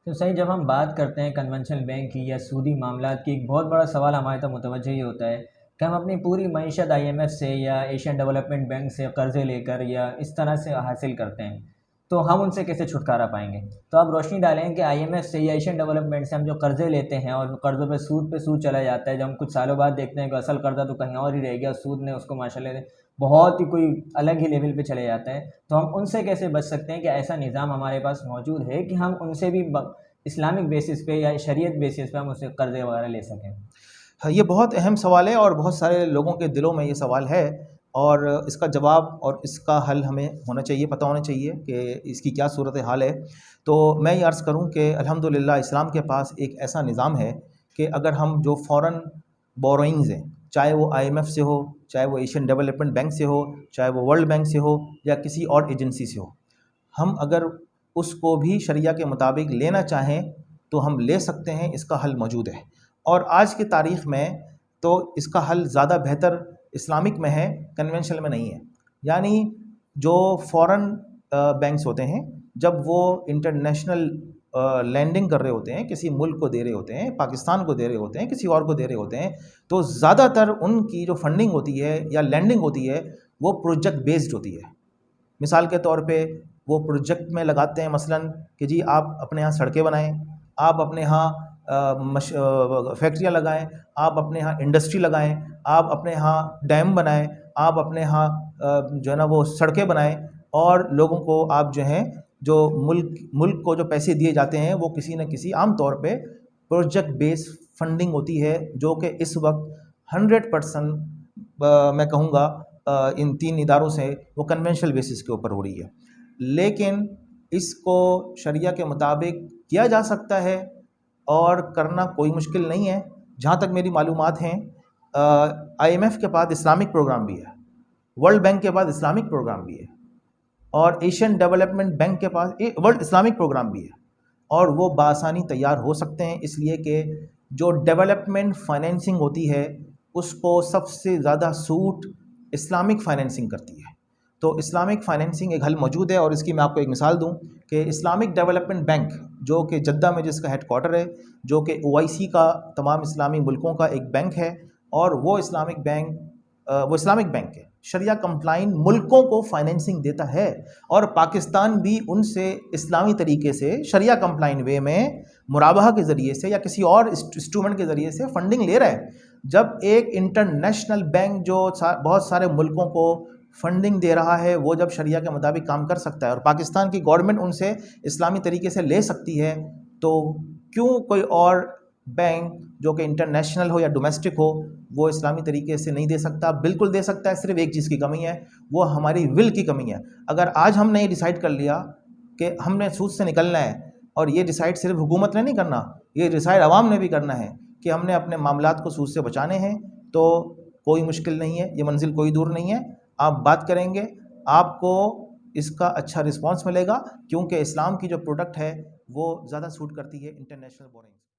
तो सही, जब हम बात करते हैं कन्वेंशनल बैंक की या सूदी मामलात की, एक बहुत बड़ा सवाल हमारे तक मुतवज्जह ये होता है कि हम अपनी पूरी मईशत आईएमएफ से या एशियन डेवलपमेंट बैंक से कर्ज़े लेकर या इस तरह से हासिल करते हैं, तो हम उनसे कैसे छुटकारा पाएँगे? तो आप रोशनी डालें कि आईएमएफ से या एशियन डेवलपमेंट से हम जो कर्ज़े लेते हैं और कर्ज़ों पे सूद चला जाता है, जब हम कुछ सालों बाद देखते हैं कि असल कर्ज़ा तो कहीं और ही रह गया, सूद ने उसको माशाल्लाह बहुत ही कोई अलग ही लेवल पे चले जाता है। तो हम उनसे कैसे बच सकते हैं? क्या ऐसा निज़ाम हमारे पास मौजूद है कि हम उनसे भी इस्लामिक बेसिस पे या शरीयत बेसिस पे हम उससे कर्ज़े वगैरह ले सकें? हाँ, ये बहुत अहम सवाल है और बहुत सारे लोगों के दिलों में ये सवाल है और इसका जवाब और इसका हल हमें होना चाहिए, पता होना चाहिए कि इसकी क्या सूरत हाल है। तो मैं ये अर्ज़ करूँ कि अल्हम्दुलिल्लाह इस्लाम के पास एक ऐसा निज़ाम है कि अगर हम जो फ़ॉरेन बोरोइंग्स हैं, चाहे वो आईएमएफ से हो, चाहे वो एशियन डेवलपमेंट बैंक से हो, चाहे वो वर्ल्ड बैंक से हो या किसी और एजेंसी से हो, हम अगर उसको भी शरिया के मुताबिक लेना चाहें तो हम ले सकते हैं, इसका हल मौजूद है। और आज की तारीख़ में तो इसका हल ज़्यादा बेहतर इस्लामिक में है, कन्वेंशनल में नहीं है। यानी जो फ़ॉरेन बैंक्स होते हैं, जब वो इंटरनेशनल लैंडिंग कर रहे होते हैं, किसी मुल्क को दे रहे होते हैं, पाकिस्तान को दे रहे होते हैं, किसी और को दे रहे होते हैं, तो ज़्यादातर उनकी जो फंडिंग होती है या लैंडिंग होती है, वो प्रोजेक्ट बेस्ड होती है। मिसाल के तौर पे वो प्रोजेक्ट में लगाते हैं मसलन कि जी आप अपने यहाँ सड़कें बनाएं, आप अपने यहाँ फैक्ट्रियाँ लगाएं, आप अपने यहाँ इंडस्ट्री लगाएं, आप अपने यहाँ डैम बनाएं, आप अपने यहाँ जो है ना वो सड़कें बनाएं और लोगों को आप जो हैं जो मुल्क को जो पैसे दिए जाते हैं वो किसी न किसी आम तौर पे प्रोजेक्ट बेस्ड फंडिंग होती है, जो कि इस वक्त 100% मैं कहूँगा इन तीन इदारों से वो कन्वेंशनल बेसिस के ऊपर हो रही है। लेकिन इसको शरिया के मुताबिक किया जा सकता है और करना कोई मुश्किल नहीं है। जहाँ तक मेरी मालूमात हैं, आईएमएफ के बाद इस्लामिक प्रोग्राम भी है, वर्ल्ड बैंक के बाद इस्लामिक प्रोग्राम भी है और एशियन डेवलपमेंट बैंक के पास वर्ल्ड इस्लामिक प्रोग्राम भी है और वो बासानी तैयार हो सकते हैं, इसलिए कि जो डेवलपमेंट फाइनेंसिंग होती है उसको सबसे ज़्यादा सूट इस्लामिक फाइनेंसिंग करती है। तो इस्लामिक फाइनेंसिंग एक हल मौजूद है और इसकी मैं आपको एक मिसाल दूं कि इस्लामिक डेवलपमेंट बैंक जो कि जद्दा में जिसका हेडक्वार्टर है, जो कि ओआईसी का तमाम इस्लामी मुल्कों का एक बैंक है और वो इस्लामिक बैंक है, शरिया कंप्लाइंट मुल्कों को फाइनेंसिंग देता है और पाकिस्तान भी उनसे इस्लामी तरीके से शरिया कंप्लाइंट वे में मुराबाहा के ज़रिए से या किसी और इंस्ट्रूमेंट के ज़रिए से फंडिंग ले रहा है। जब एक इंटरनेशनल बैंक जो बहुत सारे मुल्कों को फंडिंग दे रहा है, वो जब शरिया के मुताबिक काम कर सकता है और पाकिस्तान की गवर्नमेंट उनसे इस्लामी तरीके से ले सकती है, तो क्यों कोई और बैंक जो कि इंटरनेशनल हो या डोमेस्टिक हो वो इस्लामी तरीके से नहीं दे सकता? बिल्कुल दे सकता है। सिर्फ एक चीज़ की कमी है, वो हमारी विल की कमी है। अगर आज हमने ये डिसाइड कर लिया कि हमने सूद से निकलना है, और ये डिसाइड सिर्फ हुकूमत ने नहीं करना, ये डिसाइड आवाम ने भी करना है कि हमने अपने मामलात को सूद से बचाने हैं, तो कोई मुश्किल नहीं है, ये मंजिल कोई दूर नहीं है। आप बात करेंगे, आपको इसका अच्छा रिस्पांस मिलेगा, क्योंकि इस्लाम की जो प्रोडक्ट है वो ज़्यादा सूट करती है इंटरनेशनल बोरिंग।